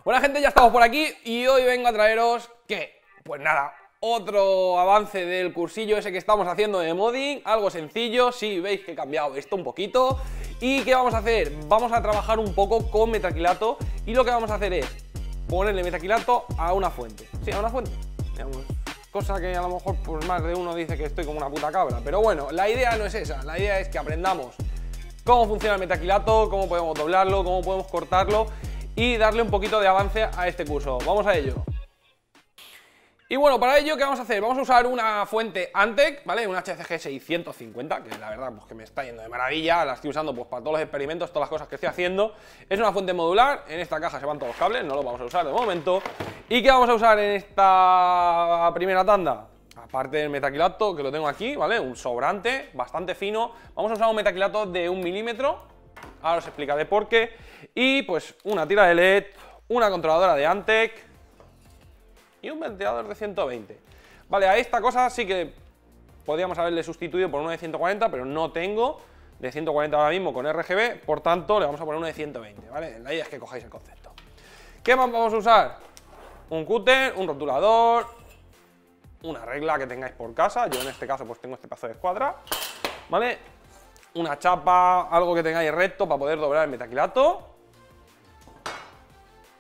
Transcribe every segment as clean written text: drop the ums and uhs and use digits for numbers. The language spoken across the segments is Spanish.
Buena gente, ya estamos por aquí y hoy vengo a traeros que, pues nada, otro avance del cursillo ese que estamos haciendo de modding, algo sencillo, sí, veis que he cambiado esto un poquito. ¿Y qué vamos a hacer? Vamos a trabajar un poco con metacrilato y lo que vamos a hacer es ponerle metacrilato a una fuente. Sí, a una fuente, digamos, cosa que a lo mejor pues más de uno dice que estoy como una puta cabra, pero bueno, la idea no es esa, la idea es que aprendamos cómo funciona el metacrilato, cómo podemos doblarlo, cómo podemos cortarlo y darle un poquito de avance a este curso. Vamos a ello. Y bueno, para ello, ¿qué vamos a hacer? Vamos a usar una fuente Antec, ¿vale? Una HCG 650, que la verdad pues que me está yendo de maravilla, la estoy usando pues para todos los experimentos, todas las cosas que estoy haciendo. Es una fuente modular, en esta caja se van todos los cables, no lo vamos a usar de momento. ¿Y qué vamos a usar en esta primera tanda? Aparte del metacrilato, que lo tengo aquí, ¿vale? Un sobrante bastante fino. Vamos a usar un metacrilato de 1 milímetro, ahora os explicaré por qué. Y pues una tira de LED, una controladora de Antec y un ventilador de 120. Vale, a esta cosa sí que podríamos haberle sustituido por uno de 140, pero no tengo de 140 ahora mismo con RGB, por tanto le vamos a poner uno de 120, ¿vale? La idea es que cojáis el concepto. ¿Qué más vamos a usar? Un cúter, un rotulador, una regla que tengáis por casa, yo en este caso pues tengo este pedazo de escuadra, ¿vale? Una chapa, algo que tengáis recto para poder doblar el metacrilato.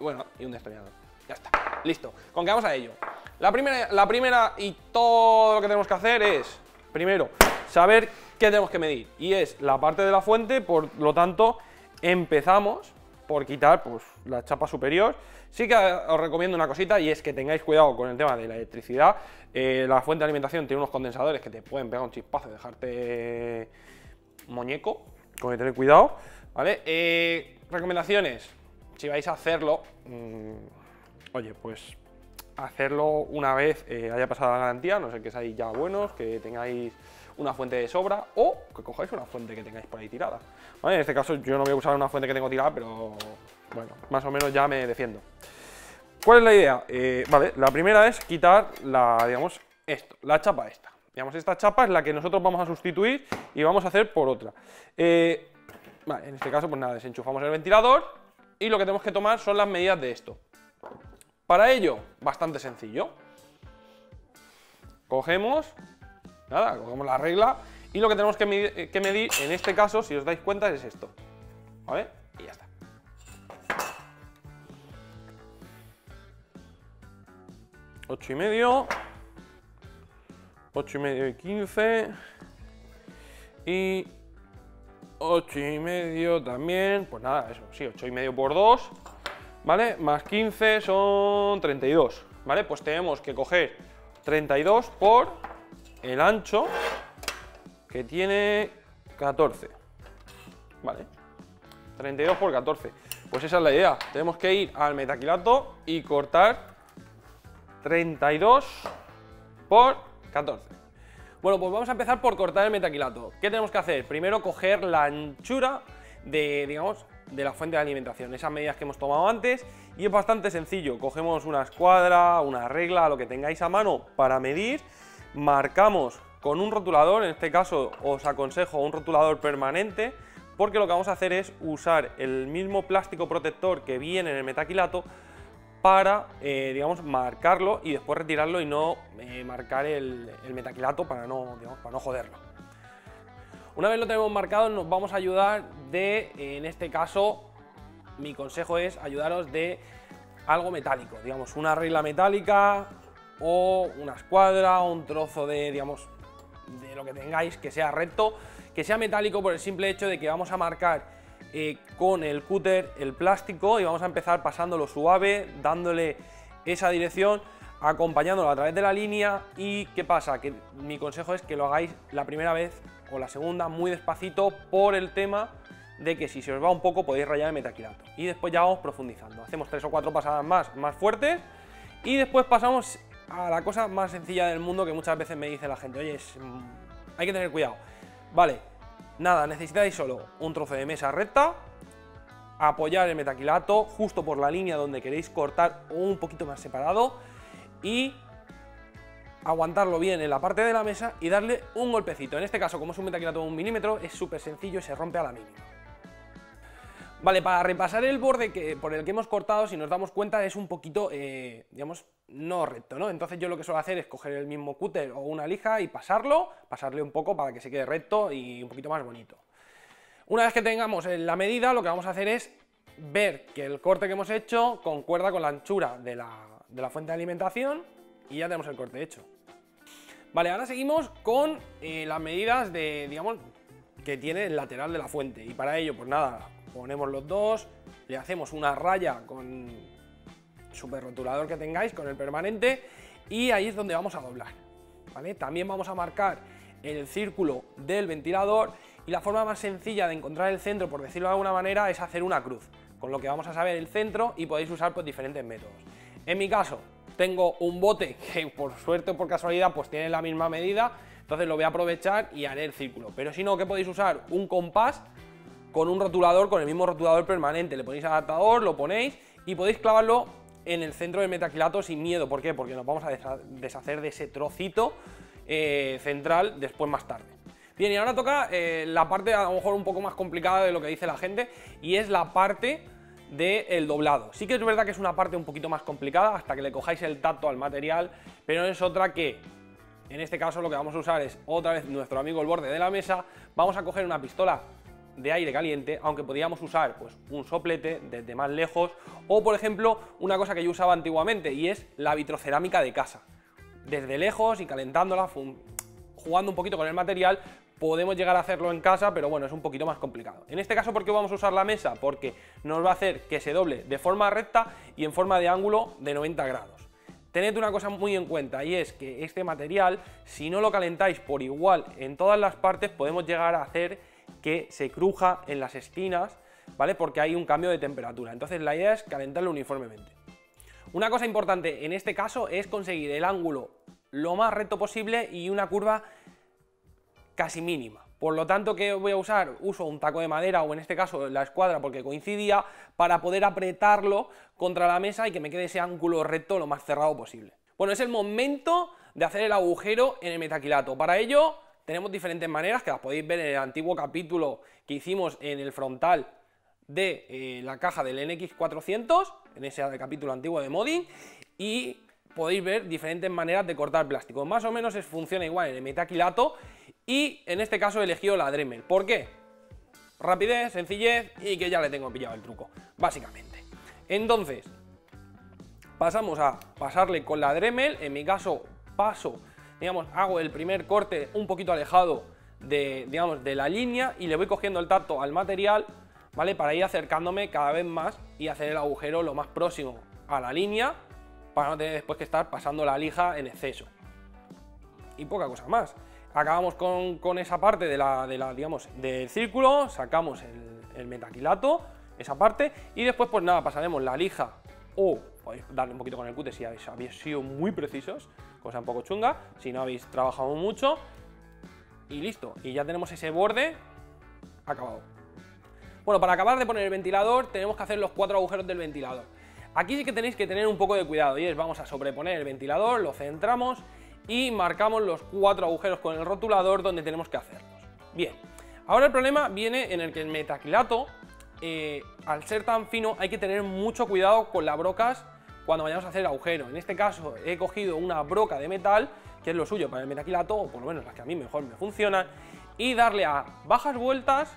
Bueno, y un destornillador. Ya está, listo. ¿Con qué vamos a ello? La primera y todo lo que tenemos que hacer es, primero, saber qué tenemos que medir. Y es la parte de la fuente, por lo tanto, empezamos por quitar pues, la chapa superior. Sí que os recomiendo una cosita y es que tengáis cuidado con el tema de la electricidad. La fuente de alimentación tiene unos condensadores que te pueden pegar un chispazo y dejarte muñeco, con que tener cuidado, ¿vale? Recomendaciones, si vais a hacerlo, oye, pues hacerlo una vez haya pasado la garantía, no sé que seáis ya buenos, que tengáis una fuente de sobra o que cojáis una fuente que tengáis por ahí tirada, ¿vale? En este caso yo no voy a usar una fuente que tengo tirada, pero bueno, más o menos ya me defiendo. ¿Cuál es la idea? Vale, la primera es quitar digamos, la chapa esta. Digamos, esta chapa es la que nosotros vamos a sustituir y vamos a hacer por otra. Vale, en este caso, pues nada, desenchufamos el ventilador y lo que tenemos que tomar son las medidas de esto. Para ello, bastante sencillo. Cogemos la regla y lo que tenemos que medir en este caso, si os dais cuenta, es esto. ¿Vale? Y ya está. Ocho y medio y 15 y 8 y medio también, pues nada, eso, sí, 8 y medio por 2, ¿vale? Más 15 son 32, ¿vale? Pues tenemos que coger 32 por el ancho que tiene 14, ¿vale? 32 por 14, pues esa es la idea, tenemos que ir al metacrilato y cortar 32 por 14. Bueno, pues vamos a empezar por cortar el metacrilato. ¿Qué tenemos que hacer? Primero coger la anchura de, digamos, de la fuente de alimentación, esas medidas que hemos tomado antes, y es bastante sencillo. Cogemos una escuadra, una regla, lo que tengáis a mano para medir, marcamos con un rotulador, en este caso os aconsejo un rotulador permanente, porque lo que vamos a hacer es usar el mismo plástico protector que viene en el metacrilato para, digamos, marcarlo y después retirarlo y no marcar el metacrilato para no, digamos, para no joderlo. Una vez lo tenemos marcado, nos vamos a ayudar en este caso, mi consejo es ayudaros de algo metálico, digamos, una regla metálica o una escuadra o un trozo de, digamos, de lo que tengáis que sea recto, que sea metálico por el simple hecho de que vamos a marcar con el cúter el plástico y vamos a empezar pasándolo suave, dándole esa dirección, acompañándolo a través de la línea. Y ¿qué pasa? Que mi consejo es que lo hagáis la primera vez o la segunda muy despacito por el tema de que si se os va un poco podéis rayar el metacrilato y después ya vamos profundizando, hacemos 3 o 4 pasadas más fuertes y después pasamos a la cosa más sencilla del mundo que muchas veces me dice la gente, oye, hay que tener cuidado, vale. Nada, necesitáis solo un trozo de mesa recta, apoyar el metacrilato justo por la línea donde queréis cortar o un poquito más separado y aguantarlo bien en la parte de la mesa y darle un golpecito. En este caso, como es un metacrilato de 1 milímetro, es súper sencillo y se rompe a la mínima. Vale, para repasar el borde por el que hemos cortado, si nos damos cuenta, es un poquito, digamos, no recto, ¿no? Entonces yo lo que suelo hacer es coger el mismo cúter o una lija y pasarle un poco para que se quede recto y un poquito más bonito. Una vez que tengamos la medida, lo que vamos a hacer es ver que el corte que hemos hecho concuerda con la anchura de la fuente de alimentación y ya tenemos el corte hecho. Vale, ahora seguimos con las medidas digamos, que tiene el lateral de la fuente, y para ello, pues nada, ponemos los dos, le hacemos una raya con super rotulador que tengáis, con el permanente, y ahí es donde vamos a doblar, ¿vale? También vamos a marcar el círculo del ventilador, y la forma más sencilla de encontrar el centro, por decirlo de alguna manera, es hacer una cruz, con lo que vamos a saber el centro y podéis usar pues diferentes métodos. En mi caso, tengo un bote que por suerte o por casualidad pues tiene la misma medida, entonces lo voy a aprovechar y haré el círculo. Pero si no, que podéis usar un compás con un rotulador, con el mismo rotulador permanente, le ponéis adaptador, lo ponéis y podéis clavarlo en el centro del metacrilato sin miedo. ¿Por qué? Porque nos vamos a deshacer de ese trocito central después más tarde. Bien, y ahora toca la parte a lo mejor un poco más complicada de lo que dice la gente, y es la parte del doblado. Sí que es verdad que es una parte un poquito más complicada hasta que le cojáis el tacto al material, pero es otra que, en este caso lo que vamos a usar es otra vez nuestro amigo el borde de la mesa. Vamos a coger una pistola de aire caliente, aunque podíamos usar pues un soplete desde más lejos, o por ejemplo una cosa que yo usaba antiguamente, y es la vitrocerámica de casa. Desde lejos y calentándola, jugando un poquito con el material, podemos llegar a hacerlo en casa, pero bueno, es un poquito más complicado. En este caso, ¿por qué vamos a usar la mesa? Porque nos va a hacer que se doble de forma recta y en forma de ángulo de 90 grados. Tened una cosa muy en cuenta, y es que este material, si no lo calentáis por igual en todas las partes, podemos llegar a hacer que se cruja en las esquinas, ¿vale? Porque hay un cambio de temperatura. Entonces la idea es calentarlo uniformemente. Una cosa importante en este caso es conseguir el ángulo lo más recto posible y una curva casi mínima. Por lo tanto, ¿qué voy a usar? Uso un taco de madera, o en este caso la escuadra porque coincidía, para poder apretarlo contra la mesa y que me quede ese ángulo recto lo más cerrado posible. Bueno, es el momento de hacer el agujero en el metacrilato. Para ello tenemos diferentes maneras que las podéis ver en el antiguo capítulo que hicimos en el frontal de la caja del NX400, en ese capítulo antiguo de modding, y podéis ver diferentes maneras de cortar plástico. Más o menos funciona igual en el metacrilato, y en este caso he elegido la Dremel. ¿Por qué? Rapidez, sencillez y que ya le tengo pillado el truco, básicamente. Entonces, pasamos a pasarle con la Dremel. En mi caso hago el primer corte un poquito alejado de la línea, y le voy cogiendo el tacto al material, ¿vale? Para ir acercándome cada vez más y hacer el agujero lo más próximo a la línea, para no tener después que estar pasando la lija en exceso. Y poca cosa más. Acabamos con esa parte del círculo, sacamos el metacrilato, esa parte, y después pues nada, pasaremos la lija, o podéis darle un poquito con el cúter si habéis sido muy precisos, cosa un poco chunga, si no habéis trabajado mucho, y listo, y ya tenemos ese borde acabado. Bueno, para acabar de poner el ventilador tenemos que hacer los 4 agujeros del ventilador. Aquí sí que tenéis que tener un poco de cuidado, y es, vamos a sobreponer el ventilador, lo centramos y marcamos los 4 agujeros con el rotulador donde tenemos que hacerlos. Bien, ahora el problema viene en el que el metacrilato, al ser tan fino, hay que tener mucho cuidado con las brocas cuando vayamos a hacer el agujero. En este caso he cogido una broca de metal, que es lo suyo para el metacrilato, o por lo menos las que a mí mejor me funcionan, y darle a bajas vueltas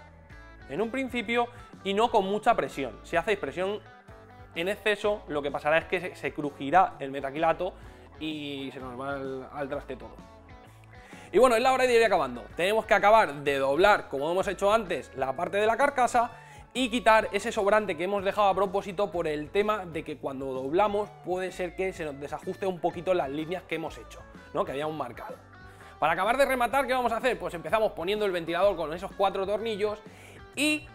en un principio y no con mucha presión. Si hacéis presión en exceso, lo que pasará es que se crujirá el metacrilato y se nos va al traste todo. Y bueno, es la hora de ir acabando. Tenemos que acabar de doblar, como hemos hecho antes, la parte de la carcasa y quitar ese sobrante que hemos dejado a propósito por el tema de que cuando doblamos puede ser que se nos desajuste un poquito las líneas que hemos hecho, ¿no? Que habíamos marcado. Para acabar de rematar, ¿qué vamos a hacer? Pues empezamos poniendo el ventilador con esos 4 tornillos y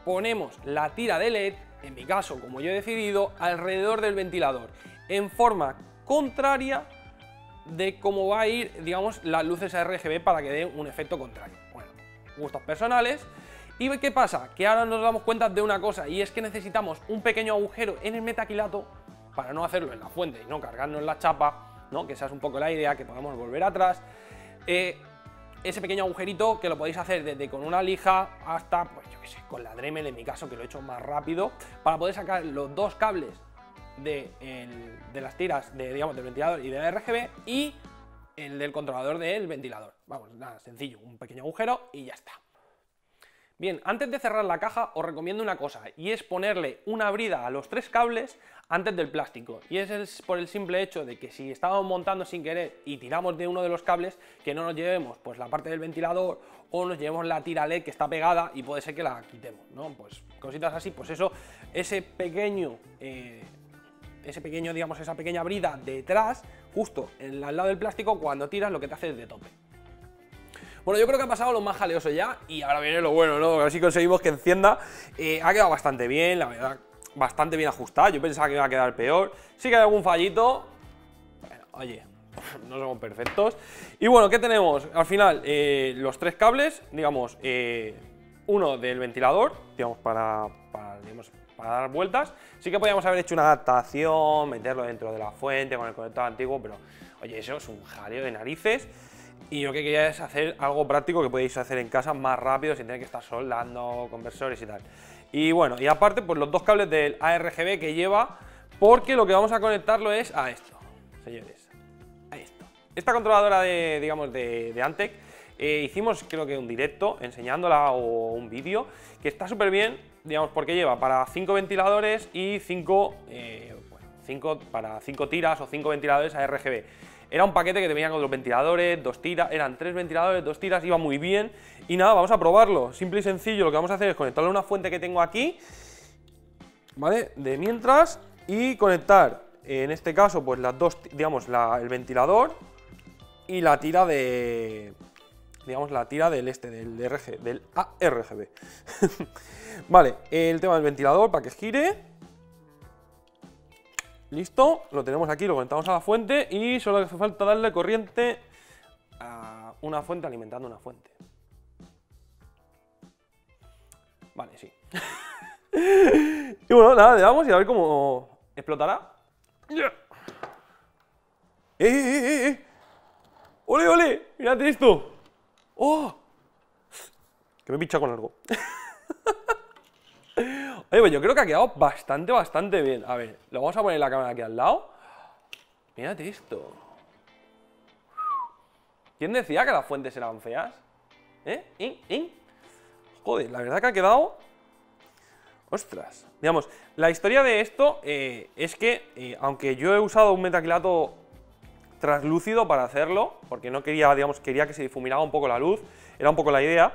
ponemos la tira de LED, en mi caso, como yo he decidido, alrededor del ventilador, en forma contraria de cómo va a ir, digamos, las luces RGB para que den un efecto contrario. Bueno, gustos personales. ¿Y qué pasa? Que ahora nos damos cuenta de una cosa, y es que necesitamos un pequeño agujero en el metacrilato para no hacerlo en la fuente y no cargarnos la chapa, ¿no? Que esa es un poco la idea, que podamos volver atrás. ese pequeño agujerito que lo podéis hacer desde con una lija hasta, pues yo qué sé, con la Dremel en mi caso, que lo he hecho más rápido, para poder sacar los dos cables de las tiras digamos, del ventilador y de la RGB y el del controlador del ventilador. Vamos, nada, sencillo, un pequeño agujero y ya está. Bien, antes de cerrar la caja os recomiendo una cosa, y es ponerle una brida a los 3 cables antes del plástico. Y es por el simple hecho de que si estábamos montando sin querer y tiramos de uno de los cables, que no nos llevemos pues la parte del ventilador o nos llevemos la tira LED que está pegada y puede ser que la quitemos, ¿no? Pues cositas así, pues eso, ese pequeño, digamos, esa pequeña brida detrás, justo al lado del plástico, cuando tiras lo que te hace es de tope. Bueno, yo creo que ha pasado lo más jaleoso ya y ahora viene lo bueno, ¿no? A ver si conseguimos que encienda. Ha quedado bastante bien, la verdad, bastante bien ajustado. Yo pensaba que iba a quedar peor. Sí que hay algún fallito. Bueno, oye, no somos perfectos. Y bueno, ¿qué tenemos? Al final, los 3 cables, digamos, uno del ventilador, digamos, para dar vueltas. Sí que podíamos haber hecho una adaptación, meterlo dentro de la fuente con el conector antiguo, pero oye, eso es un jaleo de narices. Y yo lo que quería es hacer algo práctico que podéis hacer en casa más rápido sin tener que estar soldando conversores y tal. Y bueno, y aparte pues los 2 cables del ARGB que lleva, porque lo que vamos a conectarlo es a esto, señores, a esto. Esta controladora digamos de Antec, hicimos creo que un directo enseñándola o un vídeo, que está súper bien, digamos, porque lleva para 5 ventiladores y 5 tiras o 5 ventiladores ARGB. Era un paquete que te venía con los ventiladores, 2 tiras, eran 3 ventiladores, 2 tiras, iba muy bien. Y nada, vamos a probarlo, simple y sencillo. Lo que vamos a hacer es conectarle a una fuente que tengo aquí, ¿vale? De mientras, y conectar, en este caso, pues las dos, digamos, el ventilador y la tira de, digamos, la tira del del ARGB. Vale, el tema del ventilador para que gire. Listo, lo tenemos aquí, lo conectamos a la fuente y solo hace falta darle corriente a una fuente alimentando una fuente. Vale, sí. Y bueno, nada, le damos y a ver cómo explotará. ¡Yeah! ¡Ole, ole! ¡Mirad esto! ¡Oh! Que me he pinchado con algo. Oye, pues yo creo que ha quedado bastante bien. A ver, lo vamos a poner la cámara aquí al lado. Mirad esto. ¿Quién decía que las fuentes eran feas? Joder, la verdad que ha quedado... ¡Ostras! Digamos, la historia de esto es que, aunque yo he usado un metacrilato translúcido para hacerlo, porque no quería, digamos, quería que se difuminara un poco la luz, era un poco la idea,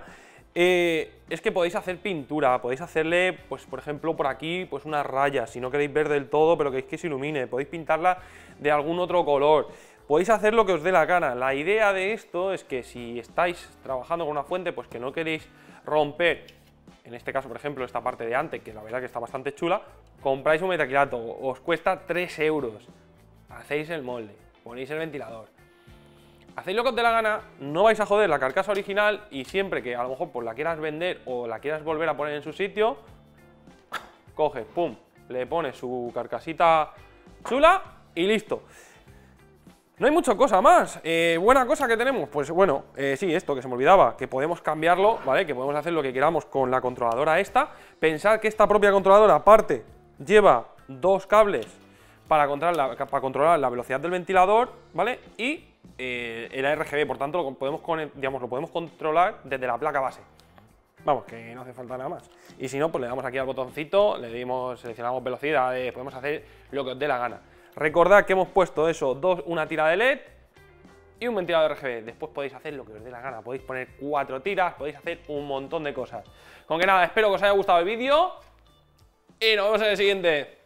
es que podéis hacer pintura, podéis hacerle, pues por ejemplo, por aquí, pues unas rayas, si no queréis ver del todo, pero queréis que se ilumine, podéis pintarla de algún otro color, podéis hacer lo que os dé la gana. La idea de esto es que si estáis trabajando con una fuente, pues que no queréis romper, en este caso, por ejemplo, esta parte de Antec, que la verdad que está bastante chula, compráis un metacrilato, os cuesta 3 euros, hacéis el molde, ponéis el ventilador. Hacéis lo que os dé la gana, no vais a joder la carcasa original y siempre que a lo mejor pues la quieras vender o la quieras volver a poner en su sitio, coges, pum, le pones su carcasita chula y listo. No hay mucha cosa más. Buena cosa que tenemos, pues bueno, sí, esto que se me olvidaba, que podemos cambiarlo, ¿vale? Que podemos hacer lo que queramos con la controladora esta. Pensad que esta propia controladora aparte lleva 2 cables para controlar la velocidad del ventilador, ¿vale? Y el RGB, por tanto lo podemos controlar desde la placa base. Vamos, que no hace falta nada más. Y si no, pues le damos aquí al botoncito, seleccionamos velocidad, podemos hacer lo que os dé la gana. Recordad que hemos puesto eso, una tira de LED y un ventilador RGB. Después podéis hacer lo que os dé la gana, podéis poner 4 tiras, podéis hacer un montón de cosas. Con que nada, espero que os haya gustado el vídeo y nos vemos en el siguiente.